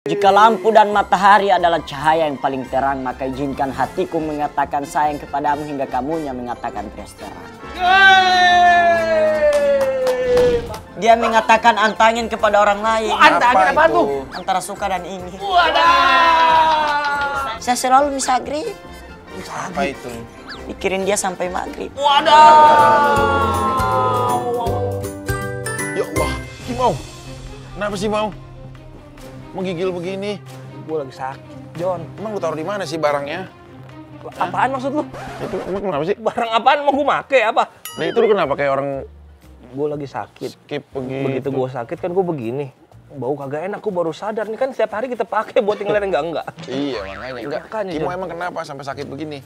Jika lampu dan matahari adalah cahaya yang paling terang, maka izinkan hatiku mengatakan sayang kepadamu hingga kamunya mengatakan terus terang. Dia mengatakan antangin kepada orang lain. Antangin apa tuh? Antara suka dan ingin. Wadah. Saya selalu misagrib. Apa itu? Pikirin dia sampai maghrib. Wadah. Ya Allah, Mau. Kenapa sih Mau? Mau gigil begini? Gue lagi sakit, John. Emang lu taruh di mana sih barangnya? Apaan maksud lu? Itu emang kenapa sih? Barang apaan mau gue make apa? Nah itu lu kenapa kayak orang Gue lagi sakit. skip begitu? Begitu gue sakit kan gue begini. Bau kagak enak, gue baru sadar. Nih kan setiap hari kita pakai buat yang lain enggak. Iya makanya. Enggak, Makanya, Kimo John. emang kenapa sampai sakit begini?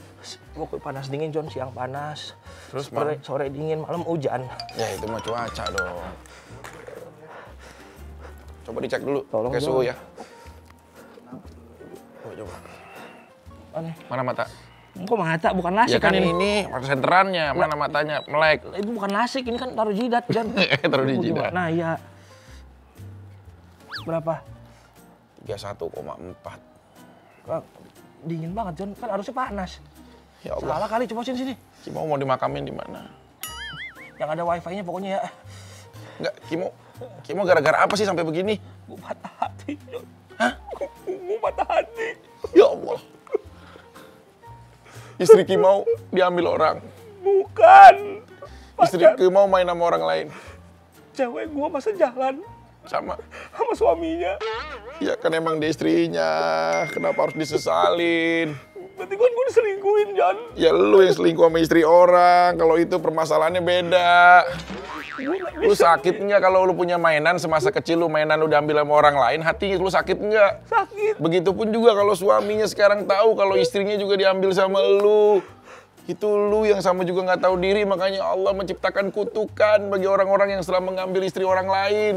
Gue panas dingin, John. Siang panas. Terus sore dingin, malam hujan. Ya itu mah cuaca dong. Coba dicek dulu, Tolong, pakai John. suhu ya. Coba. Aneh. Mana mata? Kok mata? Bukan lasik Ya kan ini. ini mata senterannya, mana matanya, melek. Itu bukan lasik, ini kan taruh jidat, John. Taruh di jidat. Nah, iya. Berapa? 31,4. Dingin banget, John. Kan harusnya panas. Ya Allah. Salah kali, coba sini. Kimo mau dimakamin di mana? Yang ada wifi-nya pokoknya ya. Enggak, Kimo gara-gara apa sih sampai begini? Gue patah hati, John. Hah? Gue patah hati. Ya Allah. Istri Kimau diambil orang. Bukan. Istri Kimau main sama orang lain. Cewek gue masa jalan Sama. sama suaminya. Ya kan emang dia istrinya. Kenapa harus disesalin? Berarti kan gue diselingkuhin, John. Ya lu yang selingkuh sama istri orang. Kalau itu permasalahannya beda. Lu sakit nggak kalau lu punya mainan semasa kecil lu mainan lu diambil sama orang lain, hatinya lu sakit nggak? Sakit. Begitupun juga kalau suaminya sekarang tahu kalau istrinya juga diambil sama lu. Itu lu yang sama juga nggak tahu diri, makanya Allah menciptakan kutukan bagi orang-orang yang setelah mengambil istri orang lain.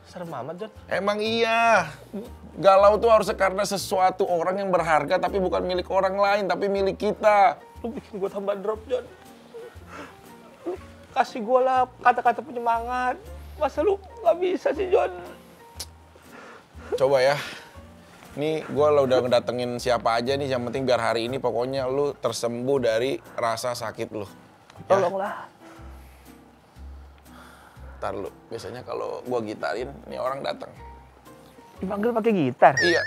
Serem amat, John. Emang iya. Galau tuh harusnya karena sesuatu orang yang berharga tapi bukan milik orang lain, tapi milik kita. Lu bikin gue tambah drop, John. Lu kasih gue lah kata-kata penyemangat. Masa lu nggak bisa sih, John? Coba ya. Nih gue udah ngedatengin siapa aja nih, yang penting biar hari ini pokoknya lu tersembuh dari rasa sakit lu. Ya? Tolonglah. Ntar lu, biasanya kalau gue gitarin, nih orang datang. Dipanggil pakai gitar. Iya.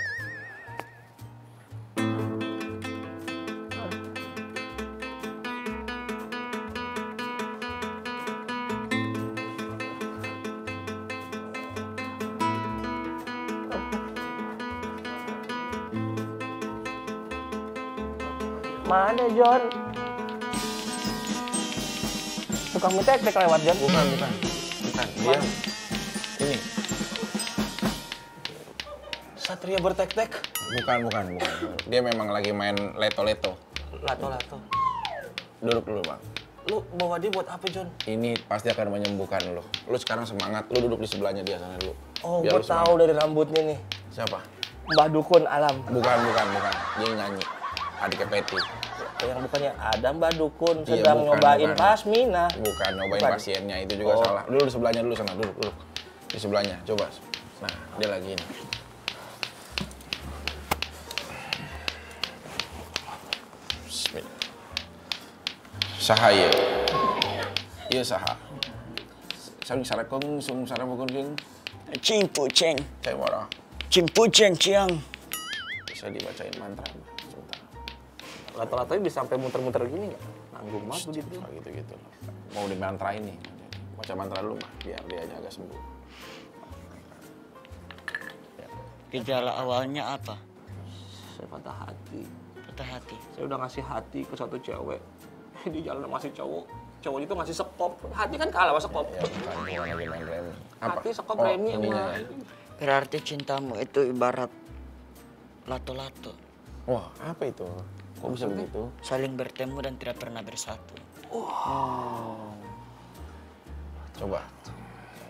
Mana, John? Tukang mie tek lewat, John. Bukan. Dia, ini. Satria bertek-tek. Bukan. Dia memang lagi main leto-leto. Lato-lato. Duduk dulu bang. Lu bawa dia buat apa, John? Ini pasti akan menyembuhkan lu. Lu sekarang semangat, lu duduk di sebelahnya dia sana dulu. Oh, Biar gue lu tahu semangat. dari rambutnya nih. Siapa? Mbak Dukun Alam. Bukan. Dia nyanyi. Adiknya Peti. Yang bukannya ada Mbak Dukun Iya, sedang bukan, nyobain bukan. pasmina. Bukan, nyobain Bukan. pasiennya, itu juga Oh. salah. Dulu di sebelahnya dulu sana, duduk. Di sebelahnya, coba. Nah, dia lagi ini. Bismillah. Sahaya. Iya saha. Saling sarakong, sung sarapokon king. Cimpuceng, Cai mora. cimpuceng ciang. Bisa dibacain mantra. Sebentar. Lato-latonya bisa sampai muter-muter gini nggak? Nanggung banget begitu. Nah, gitu. Mau di mantra ini. Baca mantra dulu mah, biar dia agak sembuh. Gejala awalnya apa? Saya patah hati. Patah hati. Saya udah ngasih hati ke satu cewek. Di jalan masih cowok. Cowoknya itu ngasih sekop. Hati kan kalah sama sekop. Ya, bukan lagi main remi. Hati sekop remi ininya sama. ya. Berarti cintamu itu ibarat lato-lato. Wah, apa itu? Kok bisa begitu? Saling bertemu dan tidak pernah bersatu. Coba.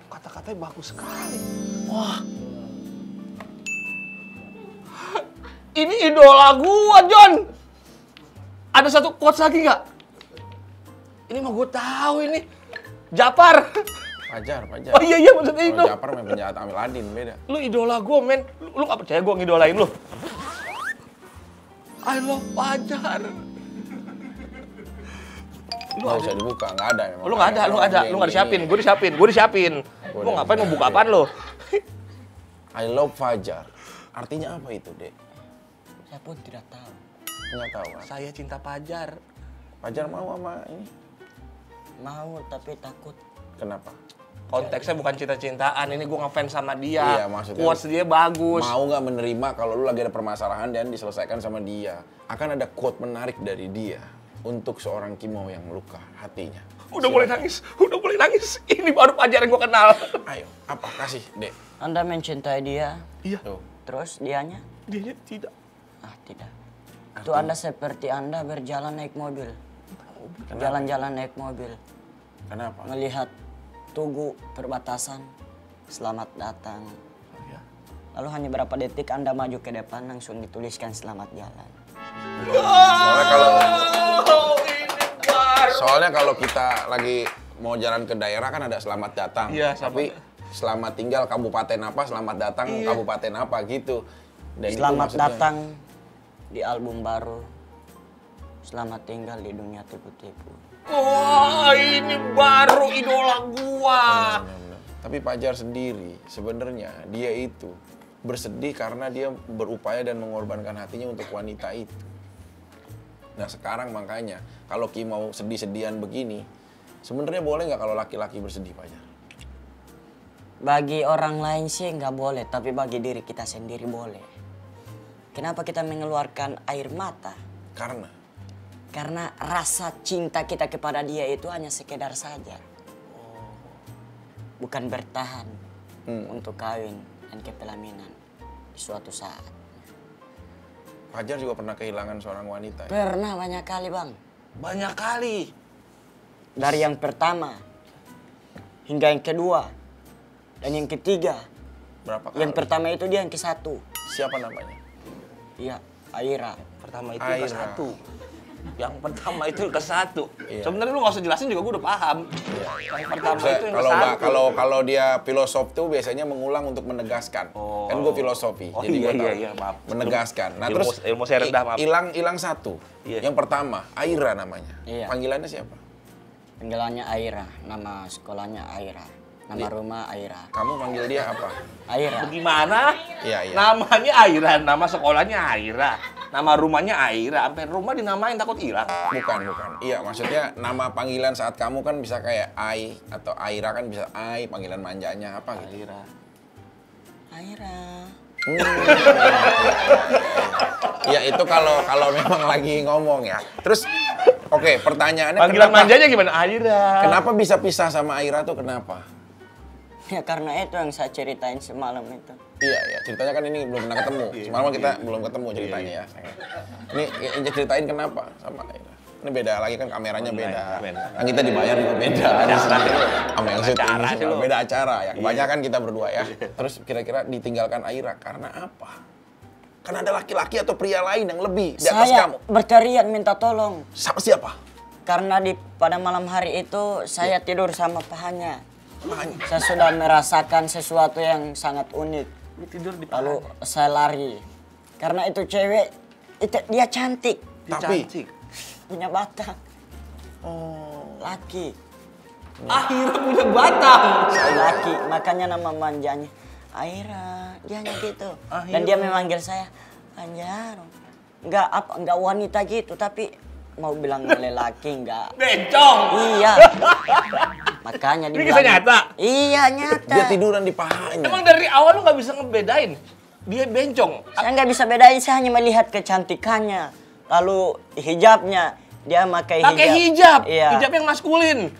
Kata-katanya bagus sekali. Wah, Ini idola gua, John. Ada satu quotes lagi nggak? Ini mah gua tahu ini. Japar. Fajar. Oh iya maksudnya itu. Kalau Jafar main penjahat Aladdin, beda. Lu idola gue, men. Lu gak percaya gue ngidolain lu? I love Fajar. Lu Nggak usah dibuka, nggak ada memang. Lu nggak ada. Lu nggak disiapin. Gue disiapin. Lu ngapain mau buka apaan lu? I love Fajar. Artinya apa itu, Dek? Saya pun tidak tahu. Nggak tahu kan? Saya cinta Fajar. Fajar mau sama ini? Mau tapi takut. Kenapa? Konteksnya bukan cinta-cintaan, ini gue ngefans sama dia. Iya, maksudnya. Quotes dia bagus. Mau nggak menerima kalau lu lagi ada permasalahan dan diselesaikan sama dia. Akan ada quote menarik dari dia untuk seorang Kimau yang luka hatinya. Udah mulai nangis. Ini baru Fajar yang gue kenal. Ayo, apa? Kasih, Dek. Anda mencintai dia, Iya. Tuh. terus dianya? Dia tidak. Ah, tidak. Itu Anda seperti Anda berjalan naik mobil. Jalan-jalan naik mobil. Kenapa? Melihat tugu perbatasan, selamat datang. Iya. Lalu hanya berapa detik Anda maju ke depan langsung dituliskan selamat jalan. Soalnya kalau kita lagi mau jalan ke daerah kan ada selamat datang. Iya, tapi selamat tinggal kabupaten apa, selamat datang kabupaten apa gitu. Dan Selamat itu maksudnya, datang di album baru. Selamat tinggal di dunia tipu-tipu. Wah, ini baru idola gua. benar-benar. Tapi Fajar sendiri sebenarnya dia itu bersedih karena dia berupaya dan mengorbankan hatinya untuk wanita itu. Nah sekarang makanya kalau Ki mau sedih-sedihan begini, sebenarnya boleh nggak kalau laki-laki bersedih, Fajar? Bagi orang lain sih nggak boleh, tapi bagi diri kita sendiri boleh. Kenapa kita mengeluarkan air mata? Karena rasa cinta kita kepada dia itu hanya sekedar saja. Bukan bertahan untuk kawin dan kepelaminan di suatu saat. Fajar juga pernah kehilangan seorang wanita. Ya? Pernah banyak kali, Bang. Banyak kali. Dari yang pertama hingga yang kedua dan yang ketiga. Berapa kali? Yang pertama itu dia yang ke-1. Siapa namanya? Iya, Aira. Pertama itu Aira. ke-1. Yang pertama itu ke-1. Iya. Sebenarnya lu nggak usah jelasin juga gue udah paham. Yang pertama itu yang ke-1. Kalau dia filosof tuh biasanya mengulang untuk menegaskan. Oh. Kan gue filosofi. Oh, jadi iya, gua tahu. iya, maaf. Menegaskan. Nah, Ilmu- terus ilmu saya rendah, maaf. hilang satu. Iya. Yang pertama, Aira namanya. Iya. Panggilannya siapa? Panggilannya Aira, nama sekolahnya Aira. Nama rumah Aira. Kamu panggil dia apa? Aira. Gimana? Iya, iya. Namanya Aira, nama sekolahnya Aira. Nama rumahnya Aira, sampai rumah dinamain takut hilang. Bukan. Iya, maksudnya nama panggilan saat kamu kan bisa kayak Ai atau Aira kan bisa Ai, panggilan manjanya apa gitu. Aira. Aira. Ya itu kalau memang lagi ngomong ya. Terus oke, pertanyaannya Panggilan kenapa, manjanya gimana? Aira. kenapa bisa pisah sama Aira tuh kenapa? Ya karena itu yang saya ceritain semalam itu. Iya, ceritanya kan ini belum pernah ketemu. Semalam kita belum ketemu ceritanya ya. Ini ceritain kenapa sama Aira. Ini beda lagi kan kameranya beda. Kan kita dibayar juga beda. Sama yang syuting ini semua beda acara ya. Kebanyakan kita berdua ya. Terus kira-kira ditinggalkan Aira karena apa? Karena ada laki-laki atau pria lain yang lebih di atas Saya kamu. berteriak minta tolong. Sama siapa? Karena pada malam hari itu saya tidur sama pahanya. Makanya. Saya sudah merasakan sesuatu yang sangat unik. Lu tidur di Lalu saya lari. Karena itu cewek, dia cantik. Tapi cantik. Punya batang. oh, Laki. Akhirnya punya batang. Laki, makanya nama manjanya Aira. Dia hanya gitu. Dan dia memanggil saya Anjar. Enggak wanita gitu, tapi mau bilang lelaki enggak. Bencong. Iya. Makanya Ini kisah nyata? Iya, nyata. dia tiduran di pahanya. Emang dari awal lu nggak bisa ngebedain dia bencong. Saya nggak bisa bedain, saya hanya melihat kecantikannya. Lalu hijabnya, dia pakai hijab. Pakai hijab, Iya. hijab yang maskulin.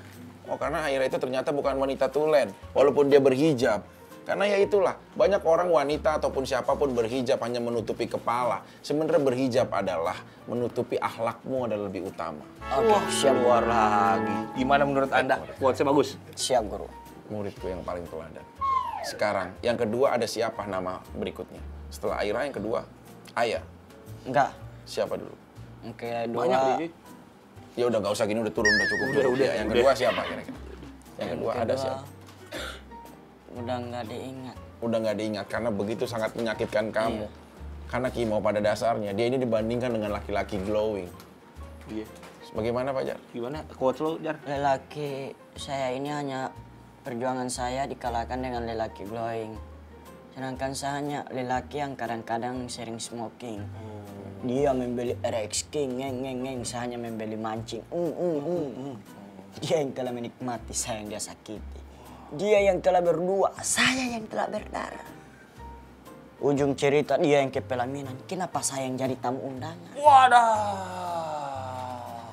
Oh karena Aira itu ternyata bukan wanita tulen, walaupun dia berhijab. Karena ya itulah, banyak orang wanita ataupun siapapun berhijab hanya menutupi kepala. Sebenarnya berhijab adalah menutupi akhlakmu adalah lebih utama. Oke, siap. Keluar lagi. Gimana menurut Anda? Quotesnya bagus. Siap, Guru. Muridku yang paling teladan. Sekarang, yang kedua ada siapa nama berikutnya? Setelah Aira yang kedua, Aya. Enggak. Siapa dulu? Oke, Banyak dua. nih. Ya udah gak usah gini, udah turun, udah cukup. Udah. Ya, yang kedua siapa kira-kira? Yang kedua ada siapa? Udah nggak diingat. Udah nggak diingat karena begitu sangat menyakitkan kamu. Iya. Karena Kimo pada dasarnya dia ini dibandingkan dengan laki-laki glowing. Iya. Bagaimana Pak Jar? Gimana? Quotes lo, Jar? Lelaki saya ini hanya perjuangan saya dikalahkan dengan lelaki glowing. Sedangkan saya hanya lelaki yang kadang-kadang sering smoking. Dia membeli RX King, ngeng. Saya hanya membeli mancing. Dia yang telah menikmati, saya yang dia sakiti. Dia yang telah berdua, saya yang telah berdarah. Ujung cerita dia yang kepelaminan, kenapa saya yang jadi tamu undangan? Wadah.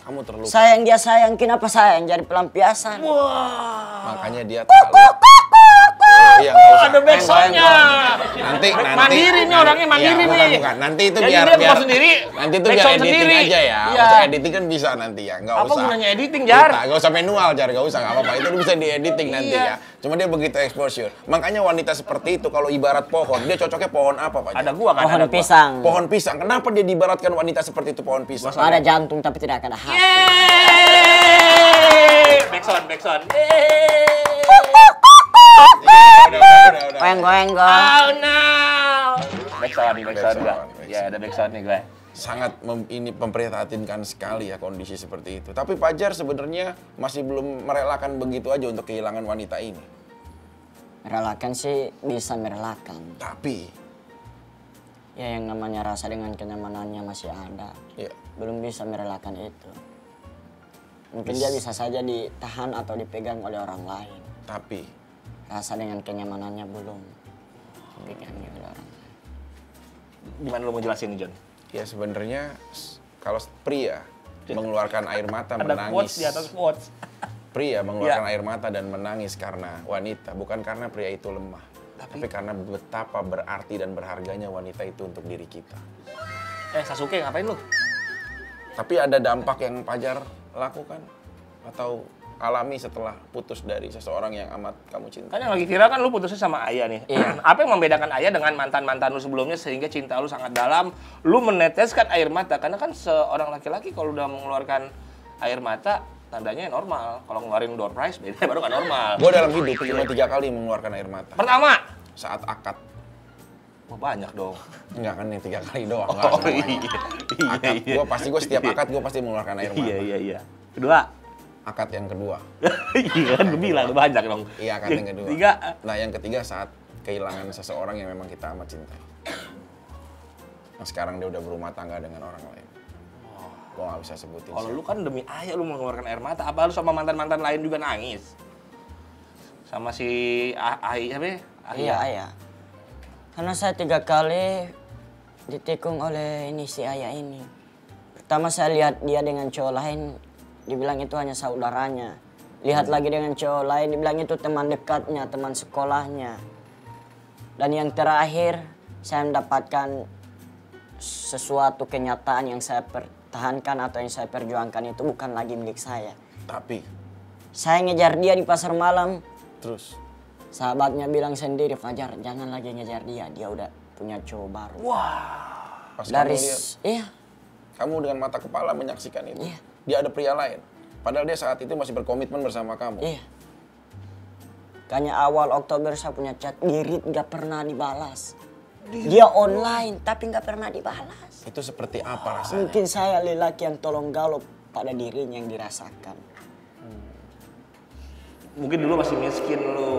Kamu terluka. Saya yang dia sayang, kenapa saya yang jadi pelampiasan? Wah. Makanya dia tahu. Iya, nggak usah. Ada backsoundnya. Nanti. Mandiri nih orangnya, mandiri nih. Bukan. Nanti itu Jadi biar dia bukan sendiri, nanti itu biar backsound editing sendiri. aja ya. Iya. Usah editing kan bisa nanti ya. Nggak Apa usah. gunanya editing, Jar? Nggak usah manual, Jar. Nggak usah, nggak apa-apa. Itu bisa diediting nanti Iya. ya. Cuma dia begitu exposure. Makanya wanita seperti itu kalau ibarat pohon, dia cocoknya pohon apa Pak? Ada gua kan? Pohon Ada gua. pisang. Pohon pisang. Kenapa dia diibaratkan wanita seperti itu pohon pisang? Ada jantung tapi tidak ada hati. Yeay! Backsound. Udah. Goyang. Oh no! Backsound gua. Backsound. Ya ada backsound nih gue. Sangat memprihatinkan sekali ya kondisi seperti itu. Tapi Pak Jar sebenarnya masih belum merelakan begitu aja untuk kehilangan wanita ini. Merelakan sih bisa merelakan. Tapi, Ya yang namanya rasa dengan kenyamanannya masih ada. ya Belum bisa merelakan itu. Mungkin dia bisa saja ditahan atau dipegang oleh orang lain. tapi Rasa dengan kenyamanannya belum dipegang oleh orang lain. Gimana lo mau jelasin nih, John? ya sebenarnya kalau pria mengeluarkan air mata Ada quotes menangis. di atas quotes. Pria mengeluarkan air mata dan menangis karena wanita, bukan karena pria itu lemah. Tapi karena betapa berarti dan berharganya wanita itu untuk diri kita. Sasuke ngapain lu? Tapi ada dampak yang Pajar lakukan atau alami setelah putus dari seseorang yang amat kamu cintai? Kan yang lagi viral kan lu putusnya sama Ayah nih. Iya. Apa yang membedakan Ayah dengan mantan-mantan lu sebelumnya sehingga cinta lu sangat dalam? Lu meneteskan air mata. Karena kan seorang laki-laki kalau udah mengeluarkan air mata, tandanya normal. Kalau ngeluarin door prize, beda baru kan normal. Gue dalam hidup cuma 3 kali mengeluarkan air mata. Pertama, Saat akad. wah banyak dong. Enggak kan yang 3 kali doang. Oh Enggak iya. semuanya. Akad. Gue setiap akad gue pasti mengeluarkan air mata. Iya. Kedua, Akad yang kedua. iya kan gue bilang banyak dong. Iya, akad yang kedua. Tiga, Nah, yang ketiga saat kehilangan seseorang yang memang kita amat cintai. Nah, sekarang dia udah berumah tangga dengan orang lain. Gue gak bisa sebutin. kalau lu kan demi Ayah lu mengeluarkan air mata, apa lu sama mantan-mantan lain juga nangis? Sama si Ayah apa ya? Iya, ayah. Karena saya 3 kali ditikung oleh ini si ayah ini. Pertama saya lihat dia dengan cowok lain, dibilang itu hanya saudaranya. Lihat lagi dengan cowok lain, dibilang itu teman dekatnya, teman sekolahnya. Dan yang terakhir, saya mendapatkan sesuatu kenyataan yang saya pertahankan atau yang saya perjuangkan itu bukan lagi milik saya. Tapi, Saya ngejar dia di pasar malam, terus sahabatnya bilang sendiri, Fajar jangan lagi ngejar dia udah punya cowok baru. pas Dari kamu lihat, iya, kamu dengan mata kepala menyaksikan itu. Iya. Dia ada pria lain. Padahal dia saat itu masih berkomitmen bersama kamu. iya. Kayaknya awal Oktober saya punya chat, Girit gak pernah dibalas. Dia online tapi gak pernah dibalas. Itu seperti apa rasanya? Mungkin saya lelaki yang tolong galop pada dirinya yang dirasakan. Mungkin dulu masih miskin lu.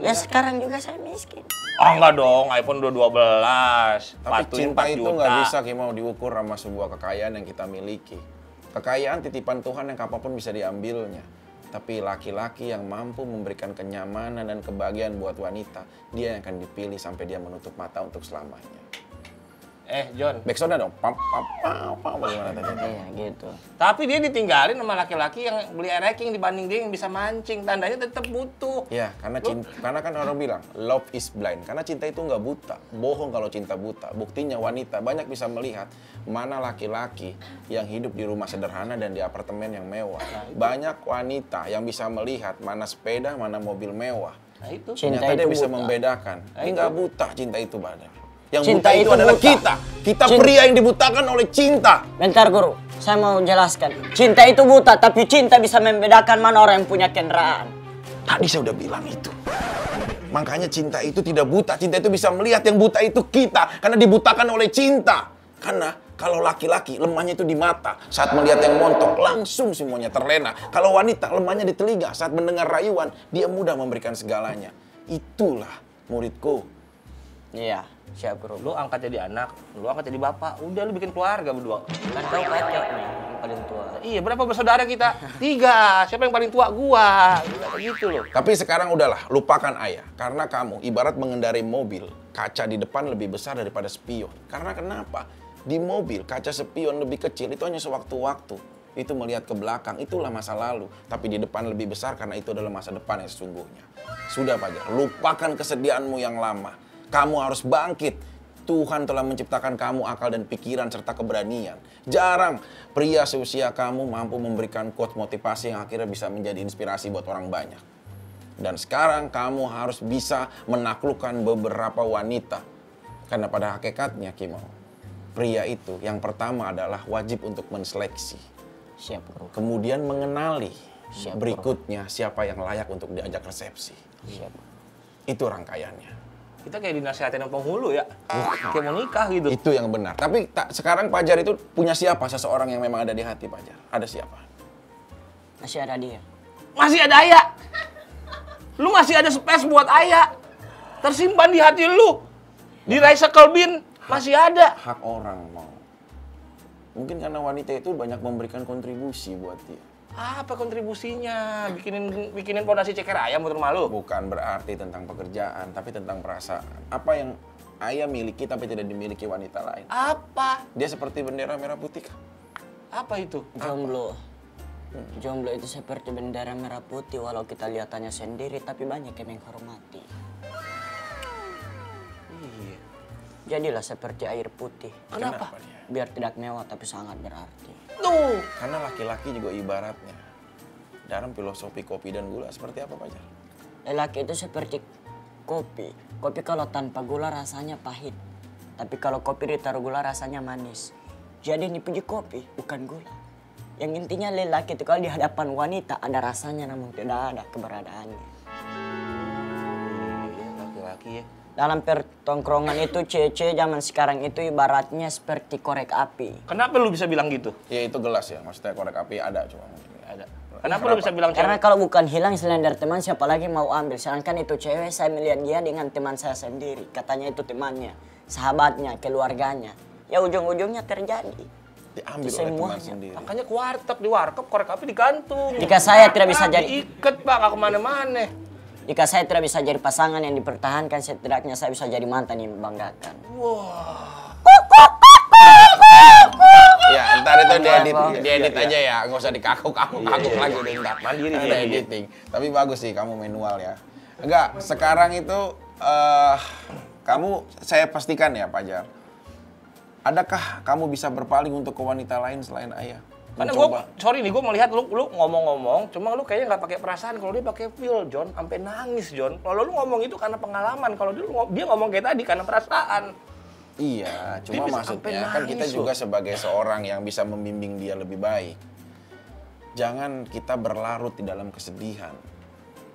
Ya sekarang juga saya miskin. Ah enggak dong, iPhone udah 12. Tapi Patuhin cinta 4 itu juta. nggak bisa mau diukur sama sebuah kekayaan yang kita miliki. Kekayaan titipan Tuhan yang kapanpun bisa diambilnya. Tapi laki-laki yang mampu memberikan kenyamanan dan kebahagiaan buat wanita, dia yang akan dipilih sampai dia menutup mata untuk selamanya. John. Backsoundnya dong, pam, bagaimana tadi? Iya gitu. Tapi dia ditinggalin sama laki-laki yang beli ranking dibanding dia yang bisa mancing. Tandanya tetap butuh. Ya, karena kan orang bilang love is blind. Karena cinta itu nggak buta. Bohong kalau cinta buta. Buktinya wanita banyak bisa melihat mana laki-laki yang hidup di rumah sederhana dan di apartemen yang mewah. Banyak wanita yang bisa melihat mana sepeda, mana mobil mewah. Nah itu. Cinta Ternyata dia itu bisa buta. membedakan. Ini nggak buta cinta itu, Badar. Yang Cinta buta itu itu adalah buta. kita. Kita pria yang dibutakan oleh cinta. Bentar guru, saya mau jelaskan. Cinta itu buta, tapi cinta bisa membedakan mana orang yang punya kendaraan. Tadi saya udah bilang itu. Makanya cinta itu tidak buta. Cinta itu bisa melihat, yang buta itu kita. Karena dibutakan oleh cinta. Karena kalau laki-laki lemahnya itu di mata. Saat melihat yang montok langsung semuanya terlena. Kalau wanita lemahnya di telinga. Saat mendengar rayuan dia mudah memberikan segalanya. Itulah muridku. Iya, siap bro. Lu angkat jadi anak, lu angkat jadi bapak. Udah lu bikin keluarga berdua. Kan kau kacau nih, yang paling tua. Iya, berapa bersaudara kita? 3. Siapa yang paling tua? Gua. Gitu loh. Tapi sekarang udahlah, lupakan ayah. Karena kamu ibarat mengendarai mobil. Kaca di depan lebih besar daripada spion. Karena kenapa? Di mobil, kaca spion lebih kecil, itu hanya sewaktu-waktu. Itu melihat ke belakang, itulah masa lalu. Tapi di depan lebih besar karena itu adalah masa depan yang sesungguhnya. Sudah Fajar, lupakan kesedihanmu yang lama. Kamu harus bangkit. Tuhan telah menciptakan kamu akal dan pikiran serta keberanian. Jarang pria seusia kamu mampu memberikan quote motivasi yang akhirnya bisa menjadi inspirasi buat orang banyak. Dan sekarang kamu harus bisa menaklukkan beberapa wanita. Karena pada hakikatnya Kimau, pria itu yang pertama adalah wajib untuk menseleksi. Siap bro. Kemudian mengenali. Siap, Berikutnya siapa yang layak untuk diajak resepsi. Siap. Itu rangkaiannya. Kita kayak dinasihatin sama penghulu ya. Kayak mau nikah gitu. Itu yang benar. Tapi sekarang Fajar itu punya siapa seseorang yang memang ada di hati Fajar? Ada siapa? Masih ada dia. Masih ada Ayah. Lu masih ada space buat Ayah. Tersimpan di hati lu. Di recycle bin masih ada. Hak orang mau. Mungkin karena wanita itu banyak memberikan kontribusi buat dia. Apa kontribusinya? Bikinin fondasi ceker ayam buat rumah lu? Bukan berarti tentang pekerjaan, tapi tentang perasaan. Apa yang ayah miliki tapi tidak dimiliki wanita lain? Apa? Dia seperti bendera merah putih kah? Apa itu? Jomblo. Jomblo itu seperti bendera merah putih walau kita lihatannya sendiri tapi banyak yang menghormati. Iya. Jadilah seperti air putih. Kenapa? dia? Biar tidak mewah tapi sangat berarti. Tuh. Karena laki-laki juga ibaratnya. Dalam filosofi kopi dan gula seperti apa Fajar? Lelaki itu seperti kopi. Kopi kalau tanpa gula rasanya pahit. Tapi kalau kopi ditaruh gula rasanya manis. Jadi ini puji kopi, bukan gula. Yang intinya lelaki itu kalau di hadapan wanita ada rasanya namun tidak ada keberadaannya. Iya, laki-laki ya. Dalam pertongkrongan itu cewek zaman sekarang itu ibaratnya seperti korek api. Kenapa lu bisa bilang gitu? Ya itu gelas ya, maksudnya korek api ada cuma. Ada. Kenapa lu bisa bilang Karena cewek? kalau bukan hilang selain dari teman siapa lagi mau ambil. Sedangkan itu cewek saya melihat dia dengan teman saya sendiri. Katanya itu temannya, sahabatnya, keluarganya. Ya ujung-ujungnya terjadi. Diambil Itu oleh teman semuanya. sendiri. Makanya ke warteg, di warkop korek api digantung. Jika saya tidak bisa jadi Diikat Pak, gak kemana-mana. Jika saya tidak bisa jadi pasangan yang dipertahankan, setidaknya saya bisa jadi mantan yang membanggakan. Wah. Ya, ntar itu diedit aja ya, nggak usah dikakuk-kakuk lagi deh ntar. Mandiri Ada dia. editing. Tapi bagus sih kamu manual ya. Enggak, sekarang itu kamu saya pastikan ya Fajar. Adakah kamu bisa berpaling untuk ke wanita lain selain ayah? Karena Mencoba. sorry nih, gue melihat lu ngomong-ngomong, cuma lu kayaknya nggak pakai perasaan. Kalau dia pakai feel, John, sampai nangis, John. Kalau lu ngomong itu karena pengalaman, kalau dia ngomong kayak tadi karena perasaan. Iya, Dia cuma bisa maksudnya sampai kan kita nangis juga loh. sebagai seorang yang bisa membimbing dia lebih baik. Jangan kita berlarut di dalam kesedihan.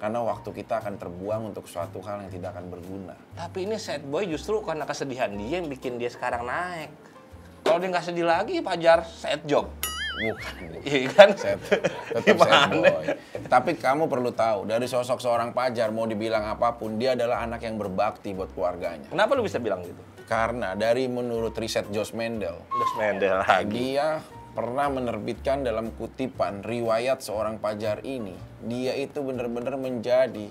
Karena waktu kita akan terbuang untuk suatu hal yang tidak akan berguna. Tapi ini sad boy justru karena kesedihan dia yang bikin dia sekarang naik. Kalau dia nggak sedih lagi, Fajar sad job. Bukan. Iya kan? Tetap sad Gimana? boy. Tapi kamu perlu tahu, dari sosok seorang Fajar mau dibilang apapun, dia adalah anak yang berbakti buat keluarganya. Kenapa lu bisa bilang gitu? Karena dari menurut riset Josh Mendel, Terus Mendel lagi. dia pernah menerbitkan dalam kutipan riwayat seorang Fajar ini, dia itu benar-benar menjadi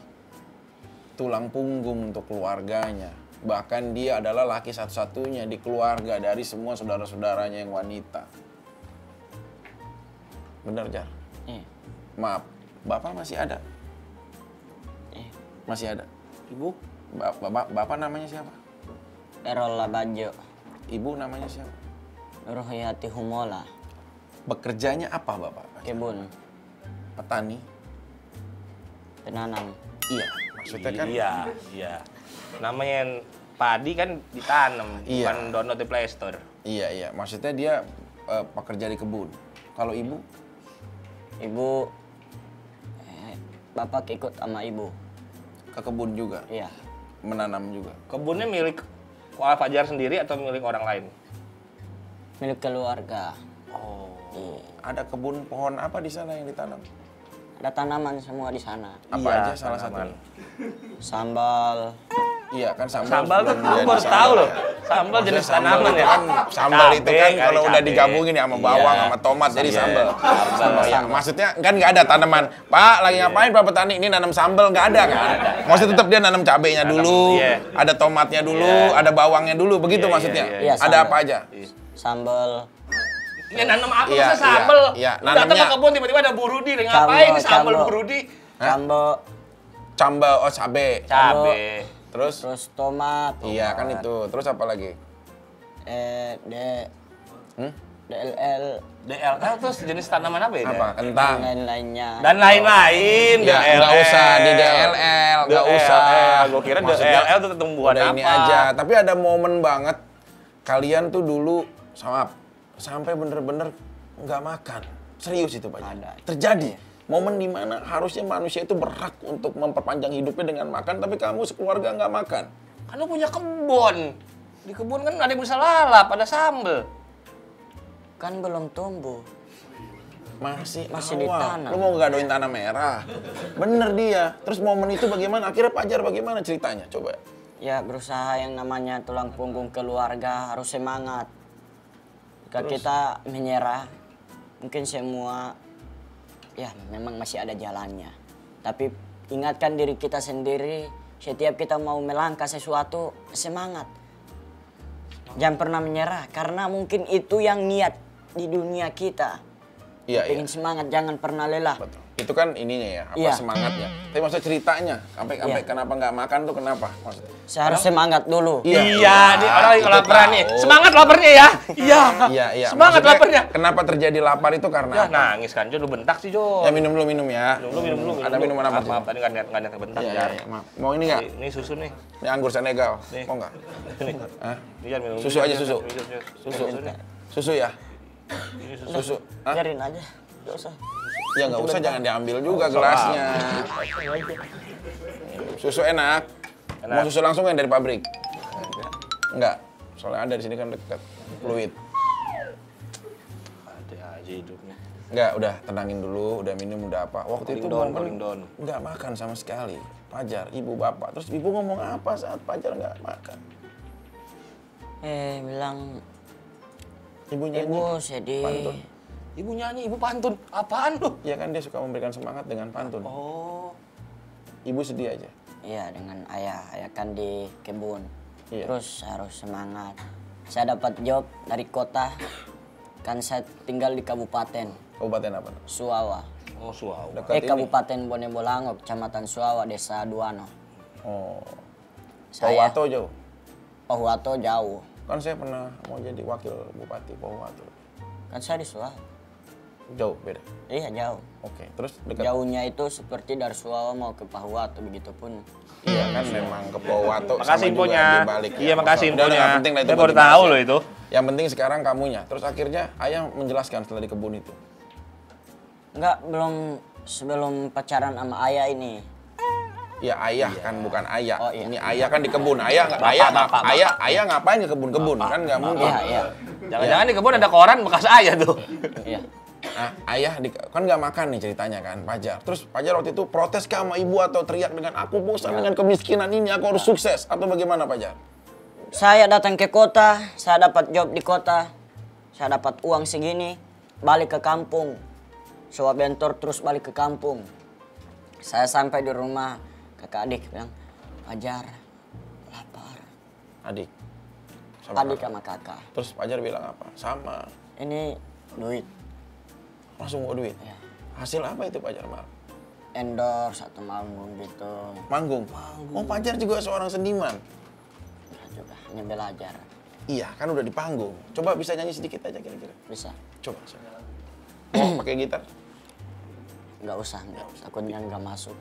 tulang punggung untuk keluarganya. Bahkan dia adalah laki satu-satunya di keluarga dari semua saudara-saudaranya yang wanita. Benar, Jar? Iya. Maaf, Bapak masih ada? Iya. Masih ada? Ibu? Bapak namanya siapa? Erol Labajo, Ibu namanya siapa? Nurhayati Humola, Bekerjanya apa Bapak? kebun, Petani? penanam. Iya, maksudnya kan? Iya. Namanya padi kan ditanam, Iya. bukan download di Play Store. Iya, maksudnya dia pekerja di kebun. Kalau ibu? Ibu, bapak ikut sama ibu. ke kebun juga? Iya. Menanam juga? Kebunnya milik Fajar sendiri atau milik orang lain? Milik keluarga. Oh. Iya. Ada kebun pohon apa di sana yang ditanam? Ada tanaman semua di sana. Apa Iya, aja salah satu? Sambal. Iya kan sambal. Sambal tuh belum gue jadi baru sambal tahu loh. ya. Sambal jenis Maksudnya tanaman itu ya. kan sambal itu Cabe, kan kali kalau udah cabe. digabungin ya sama bawang Iya. sama tomat jadi Iya. sambal. Sambal, Ya, maksudnya kan nggak ada tanaman. Pak lagi ngapain Pak petani ini nanam sambal nggak ada kan? Maksudnya tetap dia nanam cabenya dulu, iya. ada tomatnya dulu, Iya. ada bawangnya dulu begitu Iya, maksudnya. iya, iya. Ada Iya, apa aja? Sambal. Ya nanam apa Iya, masa sambal? iya. Lu datang Nanamnya- ke kebun tiba-tiba ada Bu Rudi, ngapain ini sambal Cambo. Bu Rudi? Sambal. Cambal, oh cabe. Cabe. Terus? Terus tomat. Iya kan itu. Terus apa lagi? DLL. DLL tuh jenis tanaman apa ya? Apa? Kentang. Dan lain-lainnya. Dan lain-lain. Ya, nggak usah di DLL, nggak usah. Gue kira Maksudnya, DLL tuh tumbuhan udah apa? ini aja. Tapi ada momen banget kalian tuh dulu sampai bener-bener nggak makan. Serius itu Pak. Ada. Terjadi. Momen dimana harusnya manusia itu berhak untuk memperpanjang hidupnya dengan makan, tapi kamu sekeluarga nggak makan. Kan lu punya kebun. Di kebun kan ada yang bisa lalap, ada sambel. Kan belum tumbuh. Masih Masih awal. ditanam. Lu mau gadoin tanah merah. Bener dia. Terus momen itu bagaimana? Akhirnya Fajar bagaimana ceritanya? Coba. Ya berusaha yang namanya tulang punggung keluarga harus semangat. Jika kita menyerah, mungkin semua ya memang masih ada jalannya. Tapi ingatkan diri kita sendiri, setiap kita mau melangkah sesuatu, semangat. Jangan pernah menyerah, karena mungkin itu yang niat di dunia kita. Iya, iya. Pengen semangat, jangan pernah lelah. Betul. Itu kan ininya ya, apa Iya. semangatnya. Tapi maksudnya ceritanya, sampai Iya. kenapa nggak makan tuh kenapa? Maksudnya. Saya harus semangat dulu. Iya. Iya, nih orang lagi itu kelaparan nih. tahu. Semangat laparnya ya. Iya. Iya, iya. Semangat Maksudnya, laparnya. Kenapa terjadi lapar itu karena Ya apa? nangis kan, Jo, lu bentak sih, Jo. Ya minum dulu ya. Minum dulu. Ada minuman apa sih? Maaf, tadi nggak niat bentak, Iya, Jar. iya, maaf. Mau ini nggak? Ini susu nih. Ini anggur Senegal. Nih. Mau nggak? Nih. Hah? Iya, minum. Susu aja, susu. Susu. nih. Susu ya? Ini susu. Susu. Hah? Biarin aja, gak usah. Ya nggak usah, jangan diambil juga gelasnya. Susu enak. Mau susu langsung yang dari pabrik? Enggak. Soalnya ada di sini kan dekat. Fluid. Ada aja hidupnya. Enggak, udah tenangin dulu, udah minum, udah apa. Waktu itu momen Cooling down. nggak makan sama sekali. Fajar, ibu bapak. Terus ibu ngomong apa saat Fajar nggak makan? Bilang, Ibu nyanyi. ibu sedih. Pantun. Ibu nyanyi, ibu pantun. Apaan lu? Iya kan dia suka memberikan semangat dengan pantun. Oh. Ibu sedih aja. Iya, dengan ayah kan di kebun. Iya. Terus harus semangat. Saya dapat job dari kota. Kan saya tinggal di kabupaten Kabupaten apa? Suawa. Oh, suau. Dekat ini. Kabupaten Bone Bolango, Kecamatan Suawa, Desa Duano. Oh. Saya Pohuwato jauh. Pohuwato jauh. Kan saya pernah mau jadi wakil bupati Pohuwato. Kan saya di Suawa. Jauh beda. Iya, jauh. Oke, terus dekat. Jauhnya itu seperti dari Suawa mau ke Pohuwato, begitupun. Iya kan memang ke Pohuwato. Makasih sama juga infonya. dibalik ya. Iya, makasih Udah, infonya. nggak penting lah itu Saya buat baru dibahas tahu ya. loh itu. Yang penting sekarang kamunya. Terus akhirnya ayah menjelaskan setelah di kebun itu. Enggak, sebelum pacaran sama ayah ini. Ya ayah kan bukan ayah. Oh, iya. Ini ayah kan di kebun. Ayah Bapak. ayah ngapain ke kebun-kebun kan nggak mungkin. Iya, iya. Jangan-jangan di kebun ada koran bekas ayah tuh. Iya. Nah, ayah kan nggak makan nih ceritanya kan Fajar. Terus Fajar waktu itu protes ke sama ibu atau teriak dengan aku bosan dengan kemiskinan ini, aku harus sukses atau bagaimana Fajar? Saya datang ke kota, saya dapat job di kota. Saya dapat uang segini, balik ke kampung. Sewa bentor terus balik ke kampung. Saya sampai di rumah, kakak adik bilang, Fajar, lapar. Adik. Adik sama kakak. Terus Fajar bilang apa? Sama. Ini duit. Langsung mau duit. Ya. Hasil apa itu Fajar mal? Endorse atau manggung gitu. Manggung. Oh Fajar juga seorang seniman. Saya juga hanya belajar. Iya kan udah di panggung. Coba bisa nyanyi sedikit aja kira-kira. Bisa. Coba. Mau pakai gitar? Nggak usah. Takutnya nggak masuk.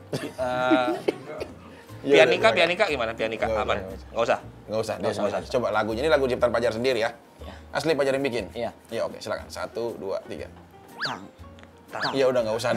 Pianika gimana? Pianika Nggak usah, aman? nggak usah. Nggak usah. Nggak usah, dia nggak usah. Coba lagunya, ini lagu ciptaan Fajar sendiri ya? Iya. Asli Fajar yang bikin? Iya. Iya oke, silakan. 1, 2, 3. Kang, Iya udah nggak usah.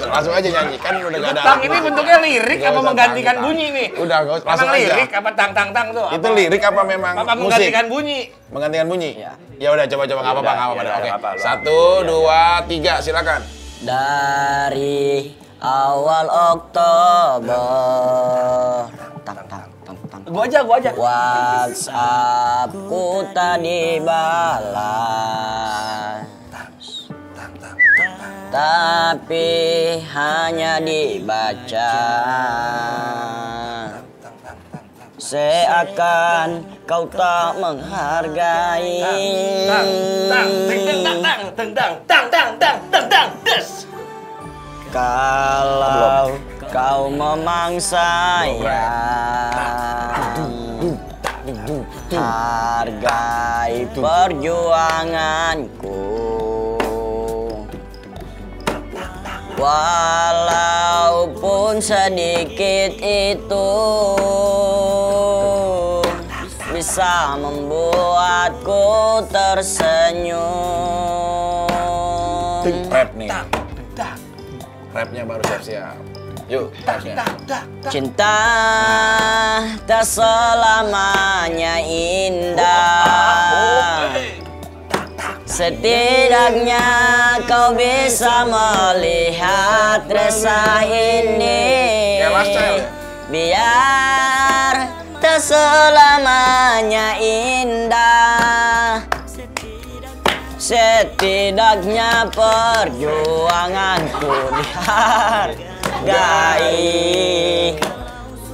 Langsung aja nyanyi kan udah nggak ada. Tang ini bentuknya lirik apa menggantikan bunyi nih? Udah nggak usah. Langsung aja. Lirik apa tang tuh? Itu lirik apa memang apa musik? menggantikan bunyi? Menggantikan bunyi? Iya. Ya udah coba nggak apa-apa. Oke. 1, 2, 3 silakan. Dari awal Oktober. Tang. Gua aja. WhatsAppku tadi balas. Tapi hanya dibaca. Seakan kau tak menghargai. Kalau kau memangsa ya, hargai perjuanganku. Walaupun sedikit itu bisa membuatku tersenyum. Rap nih. Rapnya baru siap-siap. Yuk, rapnya. Cinta tak selamanya indah. Setidaknya kau bisa melihat resah ini. Biar tak selamanya indah. Setidaknya perjuanganku dihargai.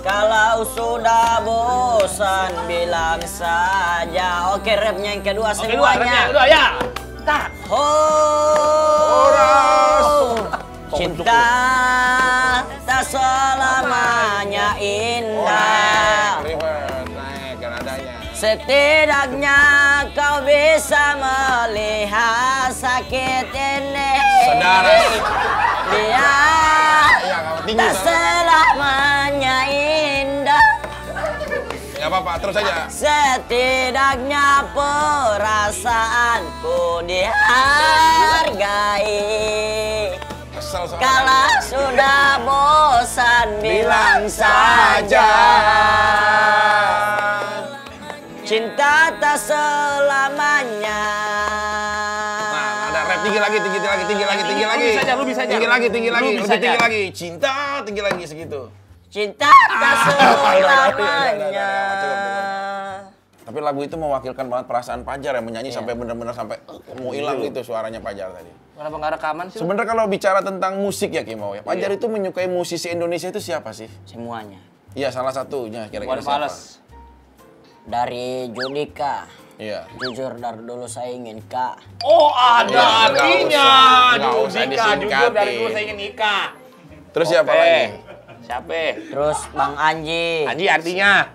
Kalau sudah bosan bilang saja. Oke, rapnya yang kedua semuanya. Kedua ya. Cinta tak selamanya indah. Setidaknya kau bisa melihat sakit ini. Biar tak selamanya indah. Gak apa-apa, terus aja. Setidaknya perasaanku dihargai. Kalau sudah bosan bilang saja. Cinta tak selamanya. Nah, ada rap tinggi lagi. Lu bisa aja. Tinggi lagi. Cinta tinggi lagi segitu. Cinta tak selamanya. Tapi lagu itu mewakilkan banget perasaan Pajar yang menyanyi sampai bener-bener sampai mau hilang gitu suaranya Pajar tadi. Kenapa nggak rekaman sih? Sebenarnya kalau bicara tentang musik ya Kimau ya, Pajar itu menyukai musisi Indonesia itu siapa sih? Semuanya. Iya, salah satunya kira-kira siapa? Dari Judika. Iya. Jujur dari dulu saya ingin Kak. Oh, ada artinya. Nggak usah Judika, jujur dari dulu disingkatin. saya ingin nikah. Terus siapa lagi? Siapa? Terus Bang Anji. Anji artinya?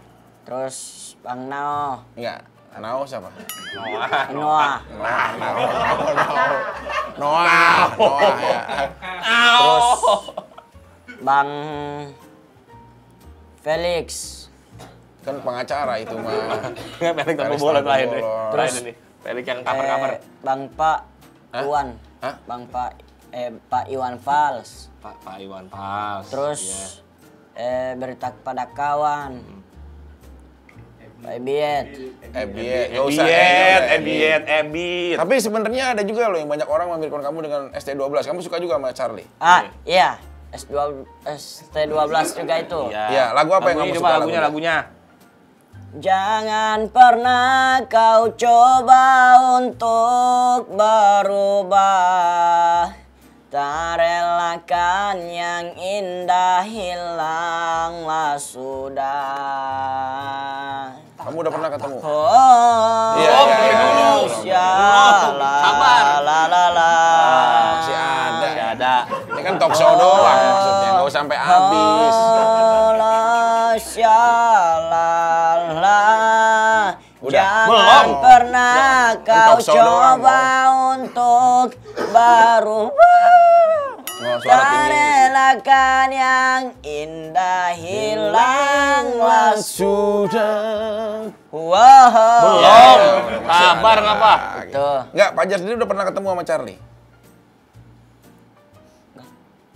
Terus Bang Nao. Enggak. Nao siapa? Noah. Noah ya. Terus Bang Felix. Kan pengacara itu mah. Pelik tanpa bola lain nih. Terus Pelik yang cover-cover. Bang Pak Iwan. Hah? Bang Pak Iwan Fals. Pak Iwan Fals. Terus berita kepada kawan. Pak Ebiet. Nggak usah. Ebiet. Tapi sebenarnya ada juga loh yang banyak orang memikirkan kamu dengan ST12. Kamu suka juga sama Charlie? Iya. ST12 juga itu. Iya, lagu apa yang kamu suka? Lagunya. Jangan pernah kau coba untuk berubah. Tak relakan yang indah hilanglah sudah. Kamu udah pernah ketemu? Iya. Sabar. Masih ada. Ini kan talk show Oh. doang maksudnya, nggak usah sampai habis. Jangan pernah kau coba untuk berubah. Tak relakan yang indah hilanglah sudah. Belum. Sabar ngapa? Tuh. Enggak, Pajar sendiri udah pernah ketemu sama Charlie?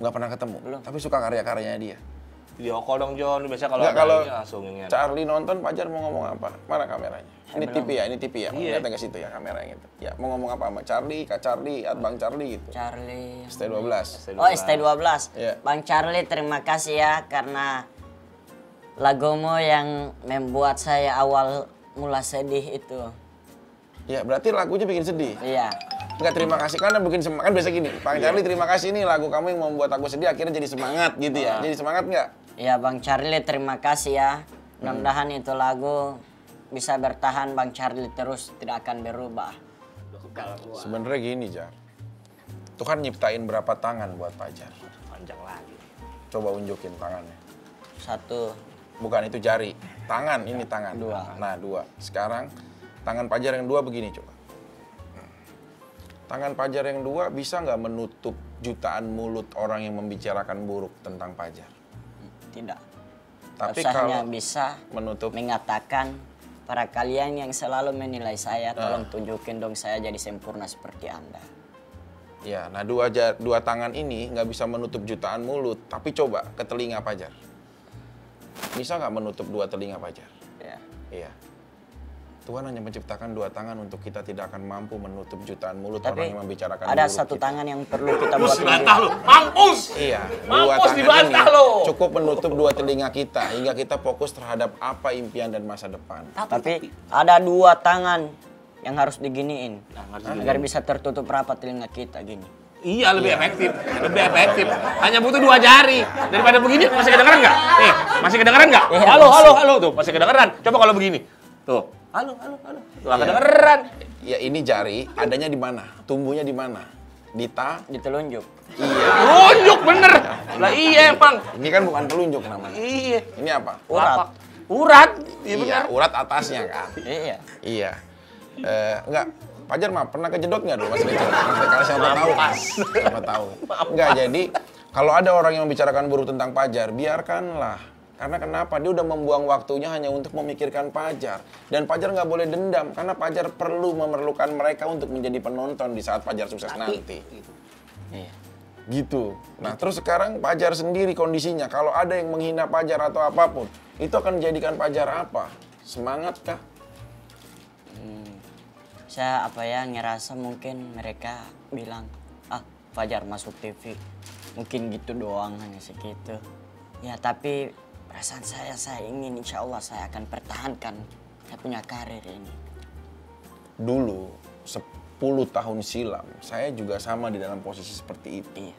Nggak pernah ketemu? Belum. Tapi suka karya-karyanya dia? Video call dong John, biasa kalau Nggak, ada kalau ini langsung ingin. Charlie nonton, Fajar mau ngomong apa? Mana kameranya? Ini belum. TV ya, ini TV ya. Iya. Lihatnya ke situ ya kameranya gitu. Ya, mau ngomong apa sama Charlie, Kak Charlie, Bang Charlie gitu. Charlie. ST12. Oh, ST12. Iya. Bang Charlie, terima kasih ya karena lagumu yang membuat saya awal mula sedih itu. Ya, berarti lagunya bikin sedih. Iya. Enggak, terima kasih karena bikin semangat. Kan biasa gini, Bang Charlie terima kasih nih lagu kamu yang membuat aku sedih akhirnya jadi semangat gitu ya. Jadi semangat nggak? Iya, Bang Charlie, terima kasih ya. Mudah-mudahan itu lagu bisa bertahan, Bang Charlie terus tidak akan berubah. Sebenarnya gini, Jar. Tuhan nyiptain berapa tangan buat Fajar? Panjang lagi. Coba unjukin tangannya. 1. Bukan itu jari, tangan, ini tangan. 2. Nah, 2. Sekarang tangan Fajar yang 2 begini coba. Tangan Fajar yang 2 bisa nggak menutup jutaan mulut orang yang membicarakan buruk tentang Fajar? Tidak. Tapi Saya kalau hanya bisa menutup, mengatakan para kalian yang selalu menilai saya, tolong tunjukin dong saya jadi sempurna seperti Anda. ya, nah dua tangan ini nggak bisa menutup jutaan mulut, tapi coba ke telinga Fajar. Bisa nggak menutup 2 telinga Fajar? Ya. Iya. Tuhan hanya menciptakan 2 tangan untuk kita tidak akan mampu menutup jutaan mulut Tapi orang yang membicarakan ada buruk 1 kita. tangan yang perlu kita buat Dibantah lo, mampus! Iya, 2 Mampus tangan dibantah ini lo! cukup menutup 2 telinga kita hingga kita fokus terhadap apa impian dan masa depan. Tapi ada 2 tangan yang harus diginiin harus agar bisa tertutup rapat telinga kita gini. Iya, lebih efektif. Lebih efektif. Hanya butuh 2 jari. Daripada begini, masih kedengeran nggak? Masih kedengeran nggak? Iya, Halo, masih. halo, halo. Tuh, masih kedengeran. Coba kalau begini. Tuh. Halo, halo, halo. Tuh, nggak kedengeran. Ya ini jari, adanya di mana? Tumbuhnya di mana? Di Ditelunjuk. Iya. Tunjuk bener. Lah iya emang. Ini kan bukan telunjuk namanya. Iya. Ini apa? Urat. Lapak. Urat. Iya Iya, benar. urat atasnya kan. Iya. Iya. Enggak, Fajar mah pernah kejedot nggak dulu masih kecil? Kalau siapa tahu? Siapa tahu? Enggak, jadi kalau ada orang yang membicarakan buruk tentang Fajar, biarkanlah. Karena kenapa? Dia udah membuang waktunya hanya untuk memikirkan Fajar. Dan Fajar nggak boleh dendam, karena Fajar memerlukan mereka untuk menjadi penonton di saat Fajar sukses nanti. Iya. Gitu. Nah, terus sekarang Fajar sendiri kondisinya, kalau ada yang menghina Fajar atau apapun, itu akan menjadikan Fajar apa? Semangat kah? Saya ngerasa mungkin mereka bilang, Fajar masuk TV. Mungkin gitu doang, hanya segitu. Ya, tapi perasaan saya ingin insya Allah saya akan pertahankan saya punya karir ini. Dulu, 10 tahun silam, saya juga sama di dalam posisi seperti itu. Iya.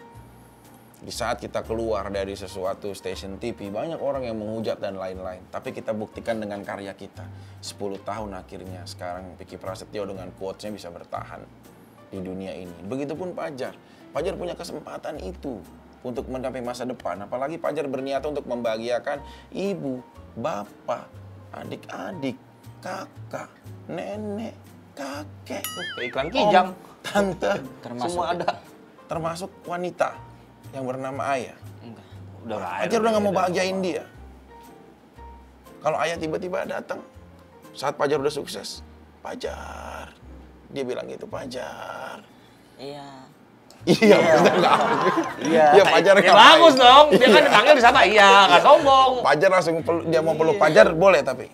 Di saat kita keluar dari sesuatu stasiun TV, banyak orang yang menghujat dan lain-lain. Tapi kita buktikan dengan karya kita. 10 tahun akhirnya, sekarang Vicky Prasetyo dengan quotes-nya bisa bertahan di dunia ini. Begitupun Fajar. Fajar punya kesempatan itu untuk mencapai masa depan. Apalagi Fajar berniat untuk membahagiakan ibu, bapak, adik-adik, kakak, nenek, kakek, Kayak iklan Kijang. tante, Termasuk semua ya? ada. Termasuk wanita yang bernama Ayah. Enggak. Udah Fajar udah nggak mau bahagiain dia. Kalau Ayah tiba-tiba datang, saat Fajar udah sukses, Fajar, dia bilang gitu, Fajar. Iya. Iya, maksudnya nggak. Iya. Iya, Fajar Ya ngapain? bagus dong. Dia kan dipanggil disapa. Iya, nggak sombong. Fajar langsung dia mau peluk Fajar, boleh tapi.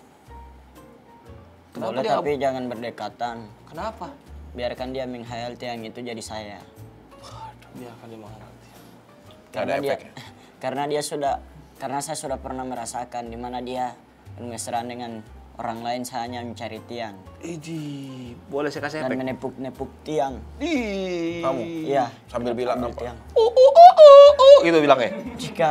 Kenapa Boleh dia- tapi jangan berdekatan. Kenapa? Biarkan dia menghayal yang itu jadi saya. Biarkan dia mengerti. Karena Ada dia efek ya? karena saya sudah pernah merasakan di mana dia bermesraan dengan orang lain, saya hanya mencari tiang Idi, boleh saya kasih dan efek? menepuk-nepuk tiang. Ih. Kamu Iya. sambil bilang Ambil apa? tiang. Gitu bilangnya. Jika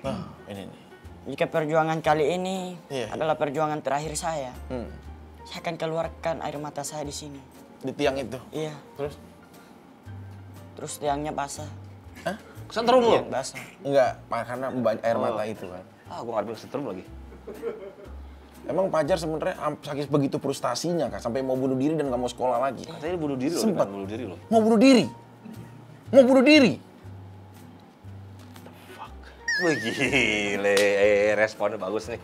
Nah, ini nih. jika perjuangan kali ini Iya. adalah perjuangan terakhir saya Hmm. akan keluarkan air mata saya di sini. Di tiang itu. Iya. Terus? Terus tiangnya basah. Hah? Kesentrum lu? Tiang basah. Enggak, karena air mata itu kan. Ah, gua nggak bisa setrum lagi. Emang Fajar sebenarnya sakit begitu frustasinya kan, sampai mau bunuh diri dan nggak mau sekolah lagi. Katanya dia bunuh diri loh. Sempat. bukan bunuh diri loh. Mau bunuh diri. Mau bunuh diri. Wih gile, responnya bagus nih.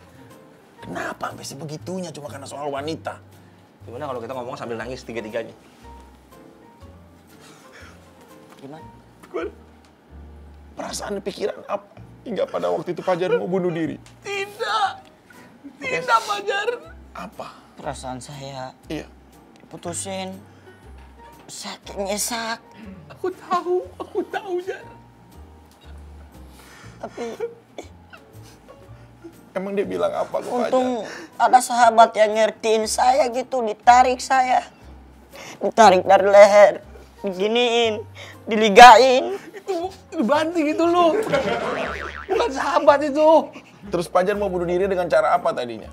Kenapa sampai sebegitunya cuma karena soal wanita? Gimana kalau kita ngomong sambil nangis tiga-tiganya? Gimana? Perasaan pikiran apa hingga pada waktu itu Fajar mau bunuh diri? Tidak. Tidak, Fajar. Apa? Perasaan saya Iya. diputusin. Sakit nyesak. Aku tahu, Jar. Tapi Emang dia bilang apa ke Fajar? untung ada sahabat yang ngertiin saya gitu, ditarik saya. Ditarik dari leher, diginiin, diligain. Itu banting itu lu. Bukan sahabat itu. Terus Fajar mau bunuh diri dengan cara apa tadinya?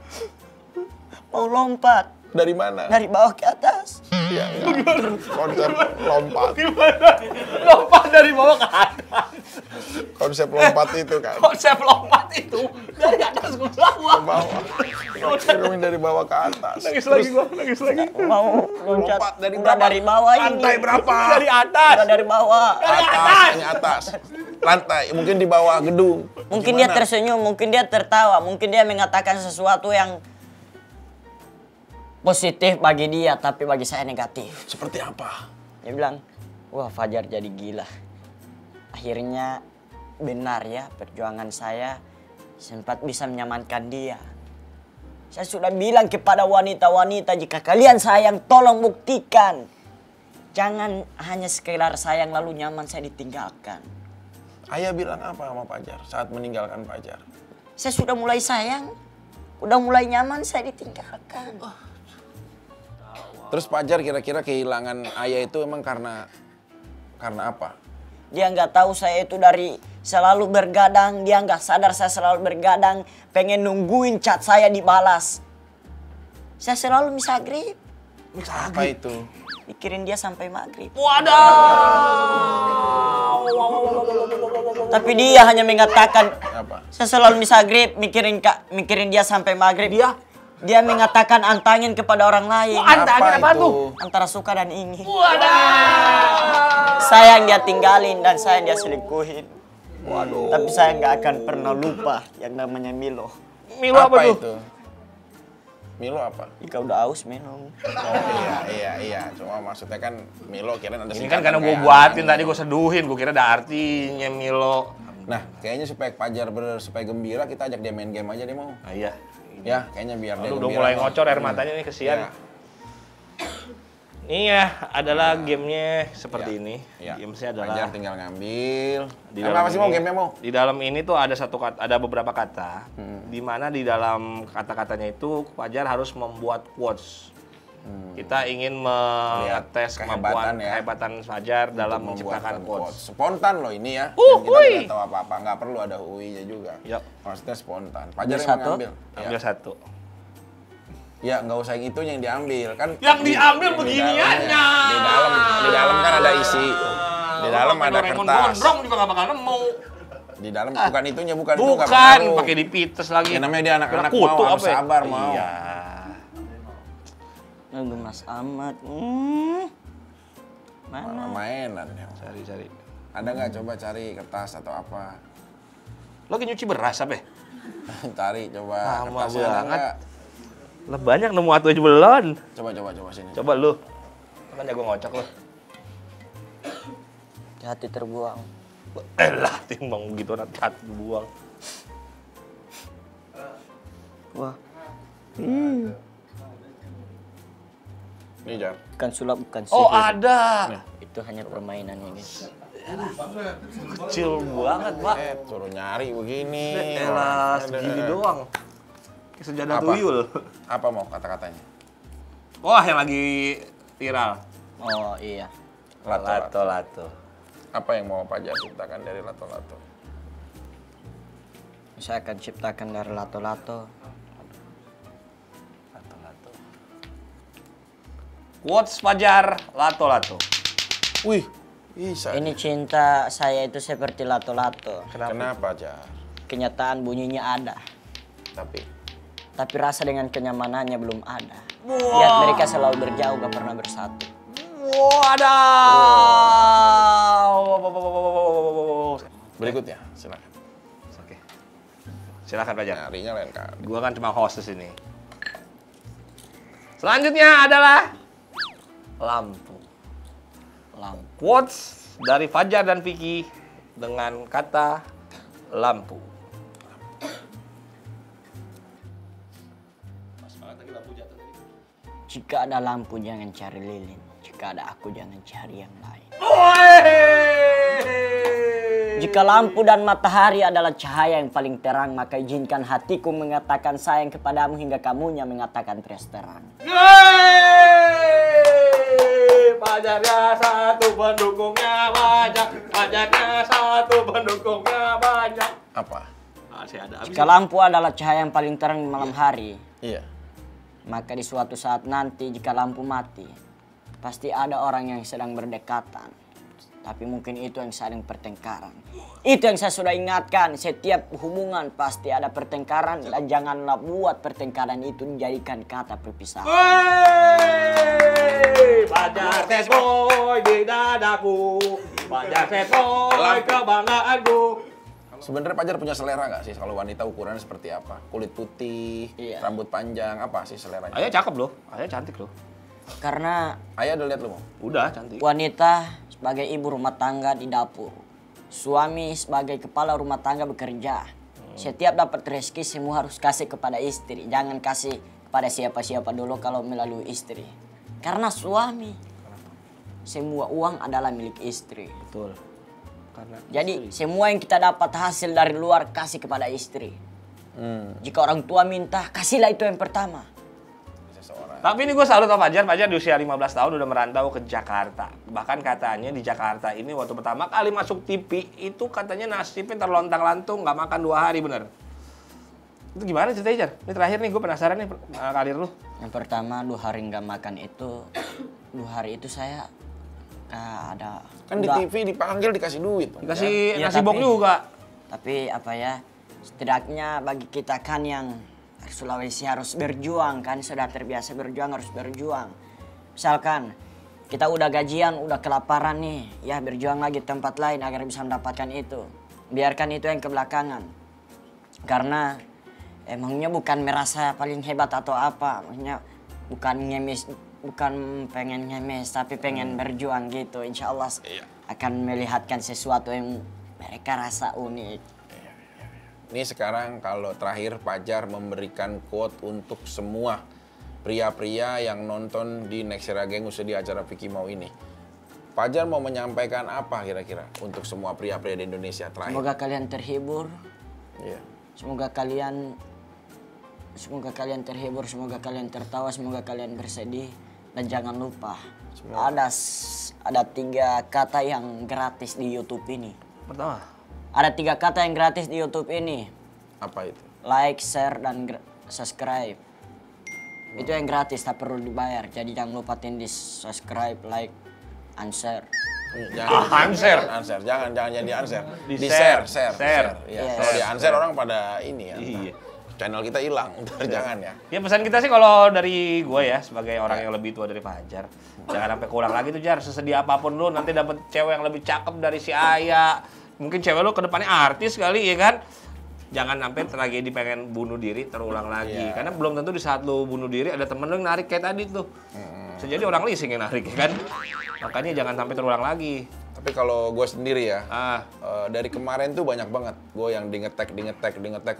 Mau lompat Dari mana? dari bawah ke atas. Iya, konsep lompat. Lompat dari bawah ke atas. Konsep lompat itu kan. Konsep lompat itu dari atas ke bawah. Ke bawah. Kirumin dari bawah ke atas. Nangis lagi gua, nangis lagi. Mau loncat Lompat dari udah berapa? dari bawah ini. Lantai berapa? Dari atas. Udah dari bawah. Atas, hanya atas. Lantai, mungkin di bawah gedung. Mungkin dia Gimana? tersenyum, mungkin dia tertawa, mungkin dia mengatakan sesuatu yang positif bagi dia, tapi bagi saya negatif. Seperti apa? Dia bilang, wah Fajar jadi gila. Akhirnya benar ya perjuangan saya sempat bisa menyamankan dia. Saya sudah bilang kepada wanita-wanita, jika kalian sayang tolong buktikan. Jangan hanya sekedar sayang lalu nyaman saya ditinggalkan. Ayah bilang apa sama Fajar saat meninggalkan Fajar? Saya sudah mulai sayang, udah mulai nyaman saya ditinggalkan. Terus Fajar kira-kira kehilangan ayah itu emang karena apa? Dia nggak tahu saya itu dari selalu bergadang, dia nggak sadar saya selalu bergadang, pengen nungguin chat saya dibalas. Saya selalu misagrib, Apa itu? pikirin dia sampai maghrib. Waduh. Tapi dia hanya mengatakan, Apa? saya selalu misagrib, mikirin dia sampai maghrib. Dia mengatakan antangin kepada orang lain. Antangin apa itu? tuh? Antara suka dan ingin. Waduh. Saya yang dia tinggalin dan saya yang dia selingkuhin. Waduh. Tapi saya nggak akan pernah lupa yang namanya Milo. Milo apa tuh? itu? Milo apa? Jika udah aus minum. Oh iya. Cuma maksudnya kan Milo kirain ada Ini singkatan kan karena gue kayak buatin anang. tadi, gue seduhin, gue kira ada artinya Milo. Nah, kayaknya supaya Fajar supaya gembira kita ajak dia main game aja deh mau. Nah, iya. Ya, kayaknya biar dia Aduh, udah gembira. mulai mau. ngocor air matanya nih, kesian. Ya. Ini ya adalah gamenya seperti ini. Ya. Gamesnya adalah Fajar tinggal ngambil. di Apa sih mau ini- gamenya mau? Di dalam ini tuh ada ada beberapa kata, di mana di dalam kata-katanya itu Fajar harus membuat quotes. Kita ingin mengetes kehebatan kemampuan ya. kehebatan Fajar dalam Untuk menciptakan membuat quotes. Spontan loh ini ya. Dan kita hui. tidak tahu apa-apa, nggak perlu ada UI-nya juga. Yuk. Maksudnya spontan. Fajar yang satu. mengambil. Ambil satu. Ya, nggak usah yang itunya yang diambil kan. Yang diambil di beginiannya. Di dalam kan ada isi. Di dalam ada kertas. Gondrong juga nggak bakal nemu. Di dalam bukan itunya, bukan itu nggak Bukan, pengaruh. pakai dipites lagi. Ya namanya dia anak-anak Kira kutu mau, harus apa ya? sabar mau. Iya. Aduh Mas Ahmad. Malah Mana? mainan ya. Cari. Ada nggak coba cari kertas atau apa? Lo lagi nyuci beras apa? Ya? Cari coba Lama kertasnya ada banget. nggak? Lah banyak nemu atuh aja belum. Coba sini. Coba lu. Lu kan jago ngocok lu. Hati terbuang. Elah, timbang gitu hati buang. Wah, Nih Jar. bukan sulap, bukan sihir. Oh, ada. Itu hanya permainannya guys. Kecil banget, Pak. Suruh nyari begini. Elah, segini doang. Kayak sejadah Apa? tuyul. Apa mau kata-katanya? Wah, yang lagi viral. Oh iya. Lato. Apa yang mau Fajar ciptakan dari lato-lato? Saya akan ciptakan dari lato-lato. Quotes Fajar, lato. Wih, bisa. Ini cinta saya itu seperti lato-lato. Kenapa Jar? Kenyataan bunyinya ada, tapi rasa dengan kenyamanannya belum ada. Lihat mereka selalu berjauh, gak pernah bersatu. Waduh. Berikutnya, silakan. Oke. Silakan Fajar. Nyarinya lain kali. Gua kan cuma host di sini. Selanjutnya adalah lampu. Lampu. Quotes dari Fajar dan Vicky dengan kata lampu. Jika ada lampu jangan cari lilin, jika ada aku jangan cari yang lain. Jika lampu dan matahari adalah cahaya yang paling terang, maka izinkan hatiku mengatakan sayang kepadamu hingga kamunya mengatakan terus terang. Pajarnya satu, pendukungnya banyak. Pajarnya satu, pendukungnya banyak. Apa? Masih ada. Jika lampu adalah cahaya yang paling terang di malam hari, Iya. maka di suatu saat nanti jika lampu mati, pasti ada orang yang sedang berdekatan. Tapi mungkin itu yang saling pertengkaran. Itu yang saya sudah ingatkan, setiap hubungan pasti ada pertengkaran dan janganlah buat pertengkaran itu menjadikan kata perpisahan. Pajar set boy di dadaku, pajar set boy kebanggaanku. Sebenarnya Pajar punya selera nggak sih kalau wanita ukurannya seperti apa? Kulit putih, rambut panjang, apa sih seleranya? Ayah cakep loh, ayah cantik loh. Karena Ayah udah lihat lu mau? Udah cantik. wanita sebagai ibu rumah tangga di dapur, suami sebagai kepala rumah tangga bekerja. Setiap dapat rezeki semua harus kasih kepada istri, jangan kasih kepada siapa-siapa dulu kalau melalui istri. Karena suami, semua uang adalah milik istri. Betul. Karena Jadi semua yang kita dapat hasil dari luar kasih kepada istri. Jika orang tua minta, kasihlah itu yang pertama. Tapi ini gue salut sama Fajar. Fajar di usia 15 tahun udah merantau ke Jakarta. Bahkan katanya di Jakarta ini waktu pertama kali masuk TV itu katanya nasibnya terlontang-lantung, nggak makan 2 hari, bener. Itu gimana ceritanya, Jar? Ini terakhir nih, gue penasaran nih karir lu. Yang pertama 2 hari nggak makan itu, 2 hari itu saya ada. Kan di TV dipanggil dikasih duit. Dikasih Ya, nasi tapi- bok juga. Tapi apa ya, setidaknya bagi kita kan yang Sulawesi harus berjuang kan, sudah terbiasa berjuang harus berjuang. Misalkan kita udah gajian, udah kelaparan nih, ya berjuang lagi tempat lain agar bisa mendapatkan itu. Biarkan itu yang kebelakangan. Karena emangnya bukan merasa paling hebat atau apa, maksudnya bukan ngemis, bukan pengen ngemis, tapi pengen berjuang gitu. Insya Allah akan melihatkan sesuatu yang mereka rasa unik. Ini sekarang kalau terakhir Pajar memberikan quote untuk semua pria-pria yang nonton di Next Era Gang khususnya di acara Vicky Mau ini. Pajar mau menyampaikan apa kira-kira untuk semua pria-pria di Indonesia terakhir? Semoga kalian terhibur. Iya. Semoga kalian terhibur, semoga kalian tertawa, semoga kalian bersedih, dan jangan lupa ada 3 kata yang gratis di YouTube ini. Pertama. Ada 3 kata yang gratis di YouTube ini. Apa itu? Like, share, dan subscribe. Itu yang gratis, tak perlu dibayar. Jadi jangan lupa di subscribe, like, and share. Jangan answer, jangan jadi answer. Di share. Ya. Kalau di answer orang pada ini ya. Iya. Channel kita hilang, ntar jangan ya. Ya pesan kita sih kalau dari gue ya sebagai orang yang lebih tua dari Fajar, jangan sampai kurang lagi tuh Jar. Sesedih apapun lu nanti dapet cewek yang lebih cakep dari si Aya. Mungkin cewek lu kedepannya artis kali ya kan. Jangan sampai tragedi pengen bunuh diri terulang lagi. Karena belum tentu di saat lu bunuh diri ada temen lu yang narik kayak tadi tuh. Bisa jadi orang leasing yang narik ya kan. Makanya jangan sampai terulang lagi. Tapi kalau gue sendiri ya, Ah, dari kemarin tuh banyak banget gue yang di ngetek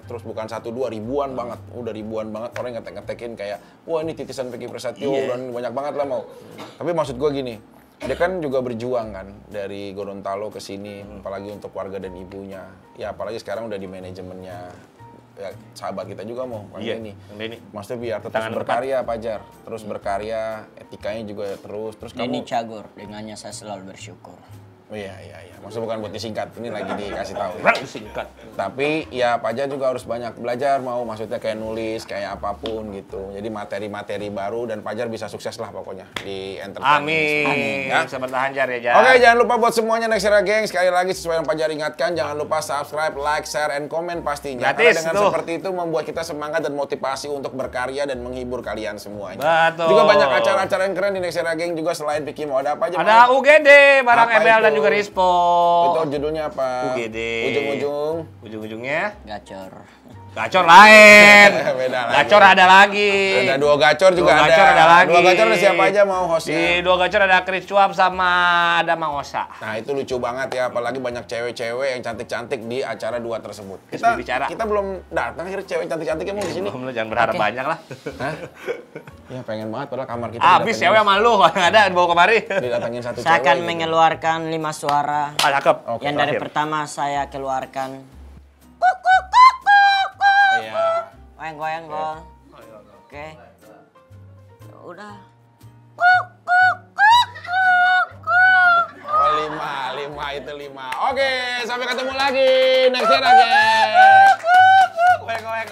terus bukan 1, 2 ribuan banget, udah ribuan banget orang yang ngetekin kayak wah ini titisan Vicky Prasetyo dan banyak banget lah mau. Tapi maksud gue gini, dia kan juga berjuang kan dari Gorontalo ke sini, apalagi untuk keluarga dan ibunya. Ya apalagi sekarang udah di manajemennya ya, sahabat kita juga mau iya, ini. Denny. Maksudnya biar tetap Tangan berkarya Pajar, terus berkarya, etikanya juga terus Denny kamu. Cagur, dengannya saya selalu bersyukur. Oh, iya. Maksudnya bukan buat disingkat, ini lagi dikasih tahu. Kurang singkat. Tapi ya Pajar juga harus banyak belajar maksudnya kayak nulis, kayak apapun gitu. Jadi materi-materi baru dan Pajar bisa sukses lah pokoknya di entertainment. Amin. Ya? Bisa bertahan Jar ya Jar. Oke, jangan lupa buat semuanya Next Era Gang. Sekali lagi sesuai yang Pajar ingatkan, jangan lupa subscribe, like, share, and comment pastinya. Gratis, Karena dengan tuh. seperti itu membuat kita semangat dan motivasi untuk berkarya dan menghibur kalian semuanya. Betul. Juga banyak acara-acara yang keren di Next Era Gang juga selain Vicky Mau ada apa aja? Ada UGD, barang Apa EBL dan itu? juga Rispo. Itu judulnya apa? UGD. Ujung-ujung. Ujung-ujungnya Gacor. Gacor lain. Beda lagi. Gacor ada lagi. Ada Dua Gacor juga Dua Gacor ada lagi. Dua Gacor ada siapa aja mau hostnya? Di Dua Gacor ada Chris Cuap sama ada Mang Osa. Nah itu lucu banget ya, apalagi banyak cewek-cewek yang cantik-cantik di acara dua tersebut. Kita belum datang, akhirnya cewek cantik-cantiknya mau di sini. Belum, jangan berharap banyak lah. Hah? Ya pengen banget, padahal kamar kita. Habis cewek sama lu, nggak ada bawa kemari. Didatengin satu Saya cewek. akan gitu. mengeluarkan 5 suara. Cakep. Oke, Yang dari terakhir. pertama saya keluarkan. Iya. Goyang-goyang gol. Oke. Ya udah. Oh 5 itu 5. Oke, sampai ketemu lagi next year lagi. Goyang-goyang.